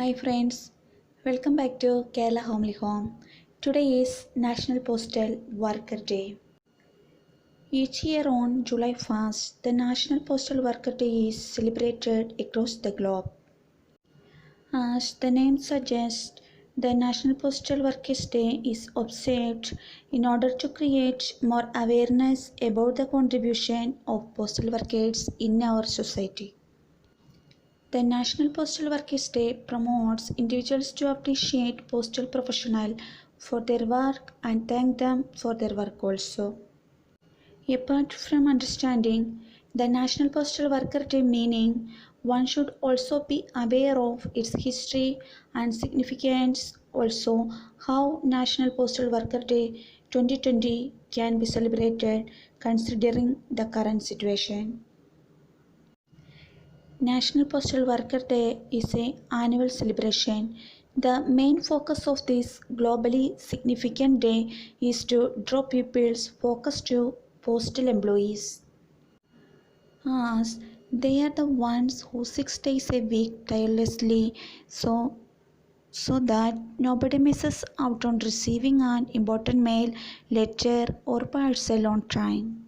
Hi friends, welcome back to Kerala Homely Home. Today is National Postal Worker Day. Each year on July 1st, the National Postal Worker Day is celebrated across the globe. As the name suggests, the National Postal Workers Day is observed in order to create more awareness about the contribution of postal workers in our society. The National Postal Workers Day promotes individuals to appreciate postal professionals for their work and thank them for their work also. Apart from understanding the National Postal Worker Day meaning, one should also be aware of its history and significance, also how National Postal Worker Day 2020 can be celebrated considering the current situation. National Postal Worker Day is an annual celebration. The main focus of this globally significant day is to draw people's focus to postal employees, as they are the ones who 6 days a week tirelessly so that nobody misses out on receiving an important mail, letter, or parcel on time.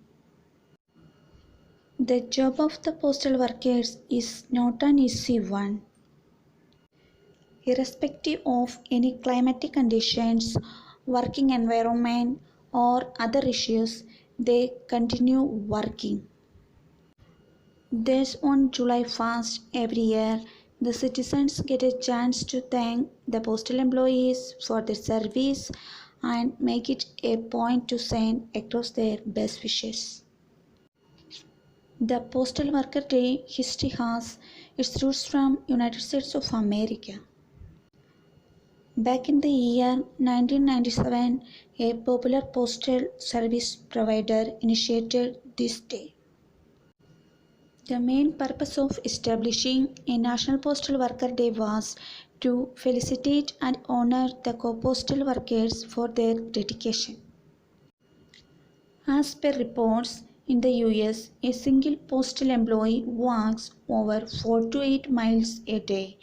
The job of the postal workers is not an easy one. Irrespective of any climatic conditions, working environment, or other issues, they continue working. Thus, on July 1st every year, the citizens get a chance to thank the postal employees for their service and make it a point to send across their best wishes. The Postal Worker Day history has its roots from United States of America. Back in the year 1997, a popular postal service provider initiated this day. The main purpose of establishing a National Postal Worker Day was to felicitate and honor the postal workers for their dedication. As per reports, in the US, a single postal employee walks over 4 to 8 miles a day.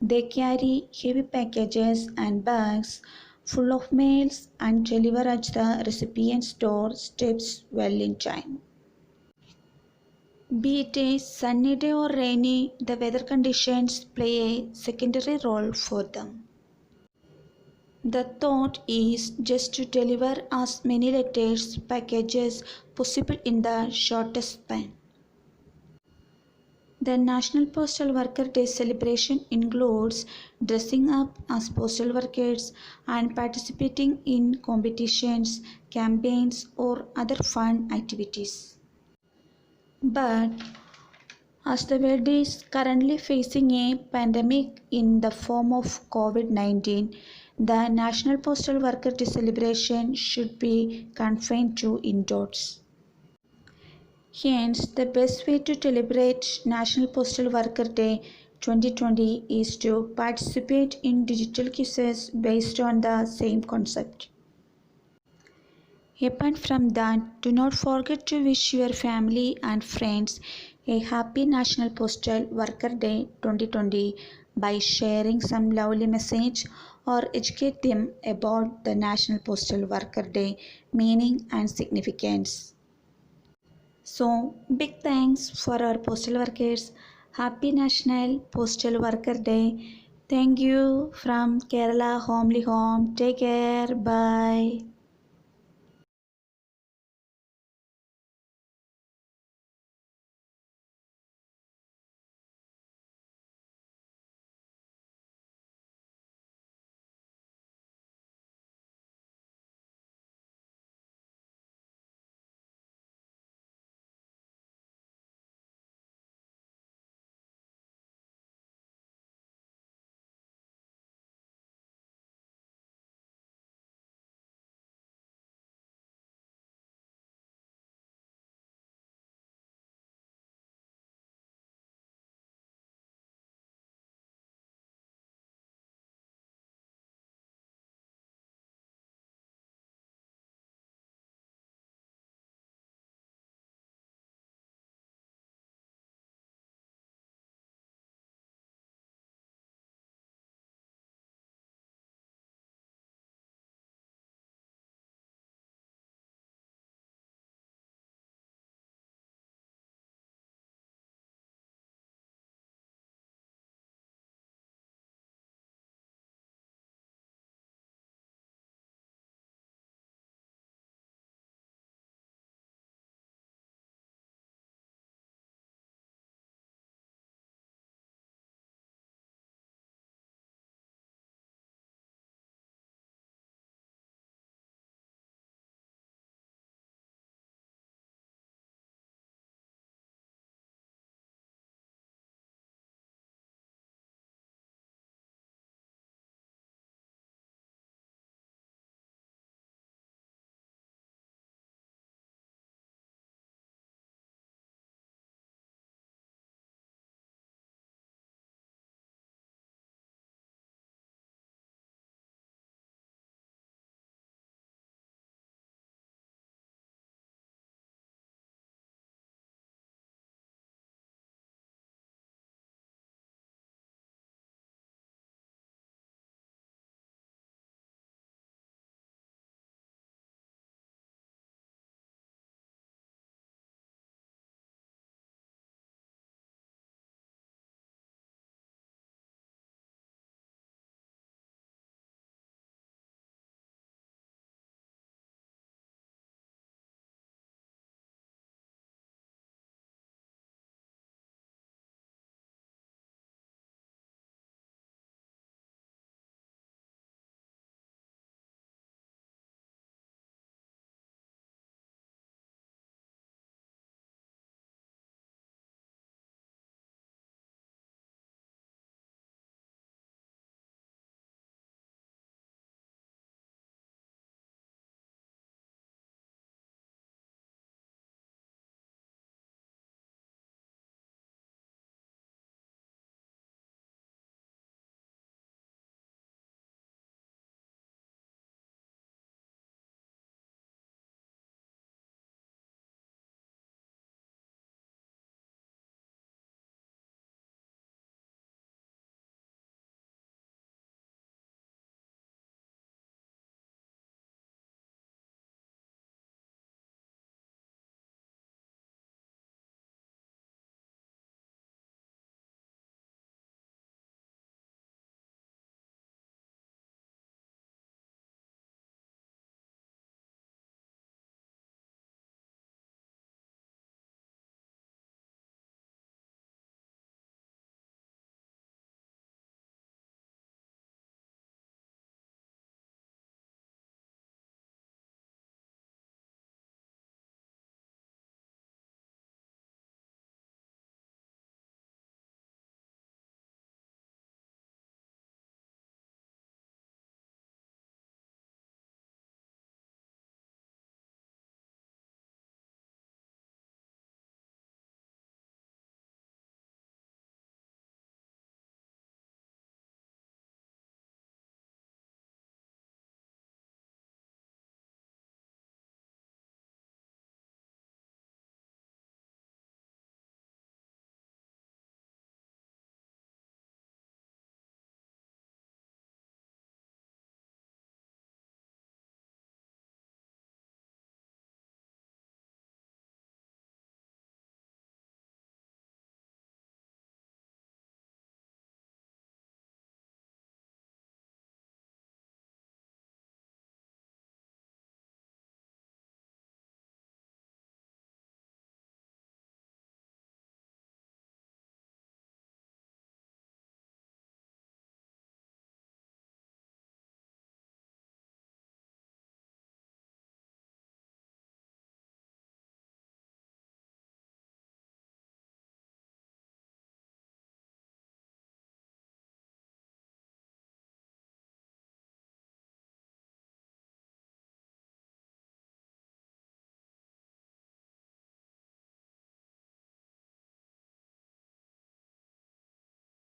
They carry heavy packages and bags full of mails and deliver at the recipient's doorsteps well in time. Be it a sunny day or rainy, the weather conditions play a secondary role for them. The thought is just to deliver as many letters, packages possible in the shortest span. The National Postal Worker Day celebration includes dressing up as postal workers and participating in competitions, campaigns, or other fun activities. But as the world is currently facing a pandemic in the form of COVID-19, the National Postal Worker Day celebration should be confined to indoors. Hence, the best way to celebrate National Postal Worker Day 2020 is to participate in digital quizzes based on the same concept. Apart from that, do not forget to wish your family and friends a happy National Postal Worker Day 2020 by sharing some lovely message or educate them about the National Postal Worker Day meaning and significance. So, big thanks for our postal workers. Happy National Postal Worker Day. Thank you from Kerala Homely Home. Take care. Bye.